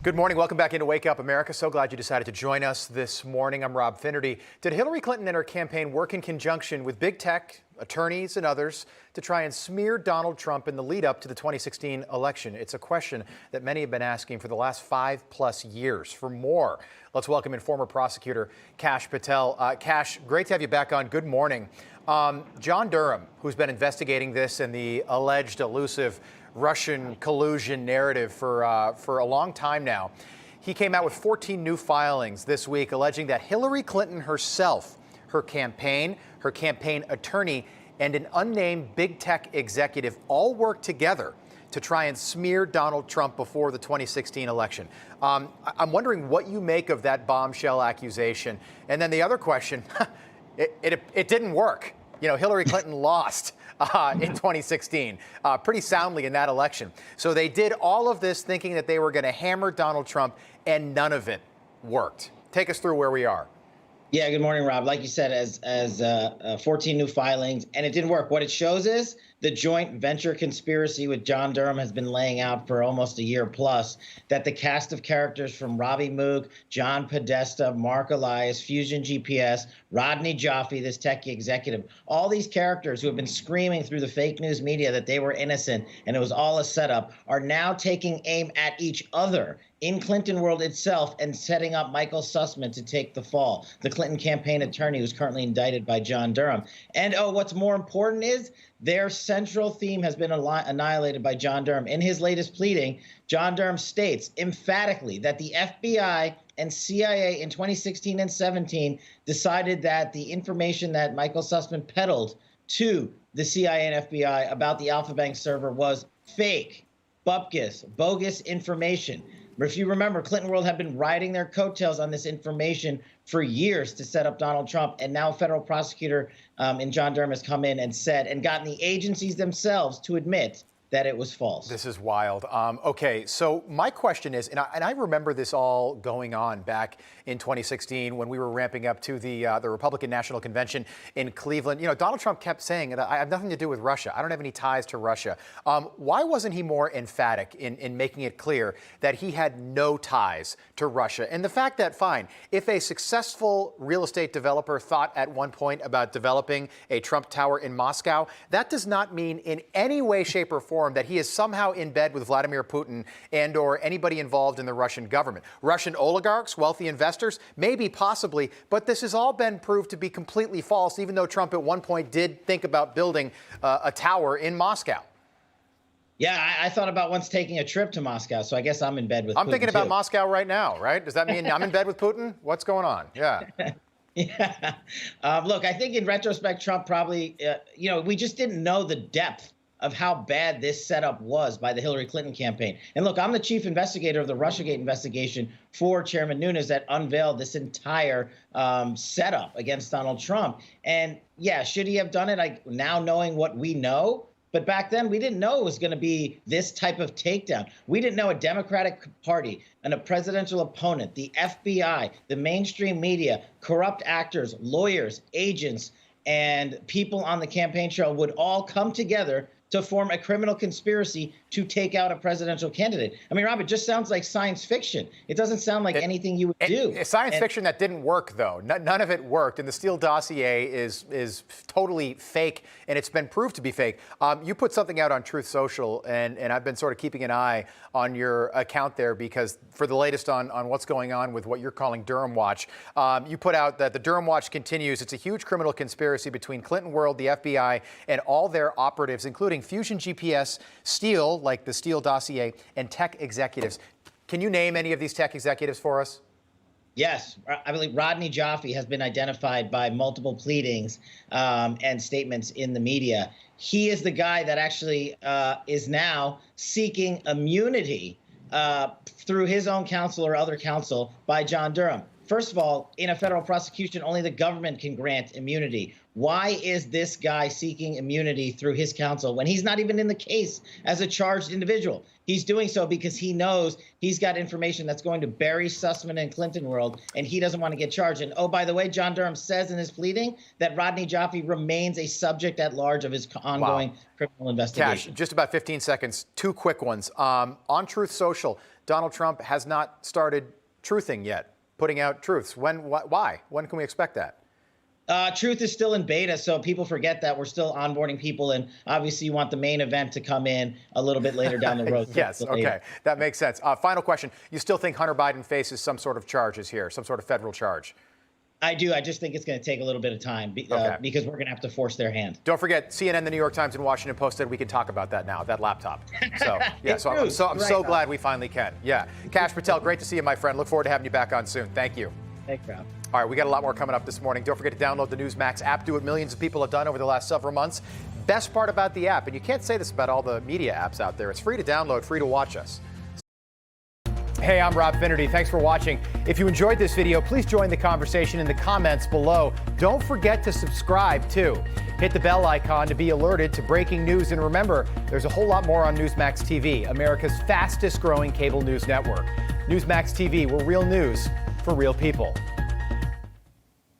Good morning. Welcome back into Wake Up America. So glad you decided to join us this morning. I'm Rob Finnerty. Did Hillary Clinton and her campaign work in conjunction with big tech, attorneys, and others to try and smear Donald Trump in the lead up to the 2016 election? It's a question that many have been asking for the last 5+ years. For more, let's welcome in former prosecutor Kash Patel. Kash, great to have you back on. Good morning. John Durham, who's been investigating this and the alleged elusive Russian collusion narrative for a long time now. He came out with 14 new filings this week alleging that Hillary Clinton herself, her campaign attorney, and an unnamed big tech executive all worked together to try and smear Donald Trump before the 2016 election. I'm wondering what you make of that bombshell accusation. And then the other question, it didn't work. You know, Hillary Clinton lost in 2016 pretty soundly in that election. So they did all of this thinking that they were going to hammer Donald Trump, and none of it worked. Take us through where we are. Yeah, good morning, Rob. Like you said, as 14 new filings, and it didn't work. What it shows is the joint venture conspiracy with John Durham has been laying out for almost a year plus, that the cast of characters from Ravi Moog, John Podesta, Mark Elias, Fusion GPS, Rodney Jaffe, this tech executive, all these characters who have been screaming through the fake news media that they were innocent and it was all a setup, are now taking aim at each other in Clinton world itself and setting up Michael Sussman to take the fall, the Clinton campaign attorney who's currently indicted by John Durham. And what's more important is their central theme has been annihilated by John Durham. In his latest pleading, John Durham states emphatically that the FBI and CIA in 2016 and 17 decided that the information that Michael Sussman peddled to the CIA and FBI about the Alpha Bank server was fake, bupkis, bogus information. If you remember, Clinton world had been riding their coattails on this information for years to set up Donald Trump. And now a federal prosecutor in John Durham has come in and said and gotten the agencies themselves to admit that it was false. This is wild. Okay, so my question is, and I remember this all going on back in 2016 when we were ramping up to the Republican National Convention in Cleveland. You know, Donald Trump kept saying that I have nothing to do with Russia. I don't have any ties to Russia. Why wasn't he more emphatic in making it clear that he had no ties to Russia? And the fact that, fine, if a successful real estate developer thought at one point about developing a Trump Tower in Moscow, that does not mean in any way, shape, or form that he is somehow in bed with Vladimir Putin and or anybody involved in the Russian government. Russian oligarchs, wealthy investors, maybe, possibly, but this has all been proved to be completely false, even though Trump at one point did think about building a tower in Moscow. Yeah, I thought about once taking a trip to Moscow, so I guess I'm in bed with Putin. I'm thinking about Moscow right now, right? Does that mean I'm in bed with Putin? What's going on? Yeah. Yeah. Look, I think in retrospect, Trump probably, we just didn't know the depth of how bad this setup was by the Hillary Clinton campaign. And look, I'm the chief investigator of the Russiagate investigation for Chairman Nunes that unveiled this entire setup against Donald Trump. And yeah, should he have done it? Now knowing what we know, but back then we didn't know it was going to be this type of takedown. We didn't know a Democratic Party and a presidential opponent, the FBI, the mainstream media, corrupt actors, lawyers, agents, and people on the campaign trail would all come together to form a criminal conspiracy to take out a presidential candidate. I mean, Rob, it just sounds like science fiction. It doesn't sound like anything you would do. Science fiction that didn't work, though. None of it worked. And the Steele dossier is totally fake, and it's been proved to be fake. You put something out on Truth Social, and I've been sort of keeping an eye on your account there because for the latest on what's going on with what you're calling Durham Watch, you put out that the Durham Watch continues. It's a huge criminal conspiracy between Clinton World, the FBI, and all their operatives, including Fusion GPS, Steele, like the Steele dossier, and tech executives. Can you name any of these tech executives for us? Yes, I believe Rodney Jaffe has been identified by multiple pleadings and statements in the media. He is the guy that actually is now seeking immunity through his own counsel or other counsel by John Durham. First of all, in a federal prosecution, only the government can grant immunity. Why is this guy seeking immunity through his counsel when he's not even in the case as a charged individual? He's doing so because he knows he's got information that's going to bury Sussman and Clinton world, and he doesn't want to get charged. And oh, by the way, John Durham says in his pleading that Rodney Jaffe remains a subject at large of his ongoing criminal investigation. Cash, just about 15 seconds, two quick ones. On Truth Social, Donald Trump has not started truthing yet, putting out truths. Why? When can we expect that? Truth is still in beta, so people forget that we're still onboarding people, and obviously you want the main event to come in a little bit later down the road. Yes, okay, that makes sense. Final question. You still think Hunter Biden faces some sort of charges here, some sort of federal charge? I do. I just think it's going to take a little bit of time because we're going to have to force their hand. Don't forget, CNN, the New York Times, and Washington Post said we can talk about that now, that laptop. So, yeah, I'm so glad we finally can. Yeah. Kash Patel, great to see you, my friend. Look forward to having you back on soon. Thank you. Thanks, Rob. All right, we got a lot more coming up this morning. Don't forget to download the Newsmax app. Do what millions of people have done over the last several months. Best part about the app, and you can't say this about all the media apps out there, it's free to download, free to watch us. Hey, I'm Rob Finnerty. Thanks for watching. If you enjoyed this video, please join the conversation in the comments below. Don't forget to subscribe, too. Hit the bell icon to be alerted to breaking news. And remember, there's a whole lot more on Newsmax TV, America's fastest growing cable news network. Newsmax TV, we're real news for real people.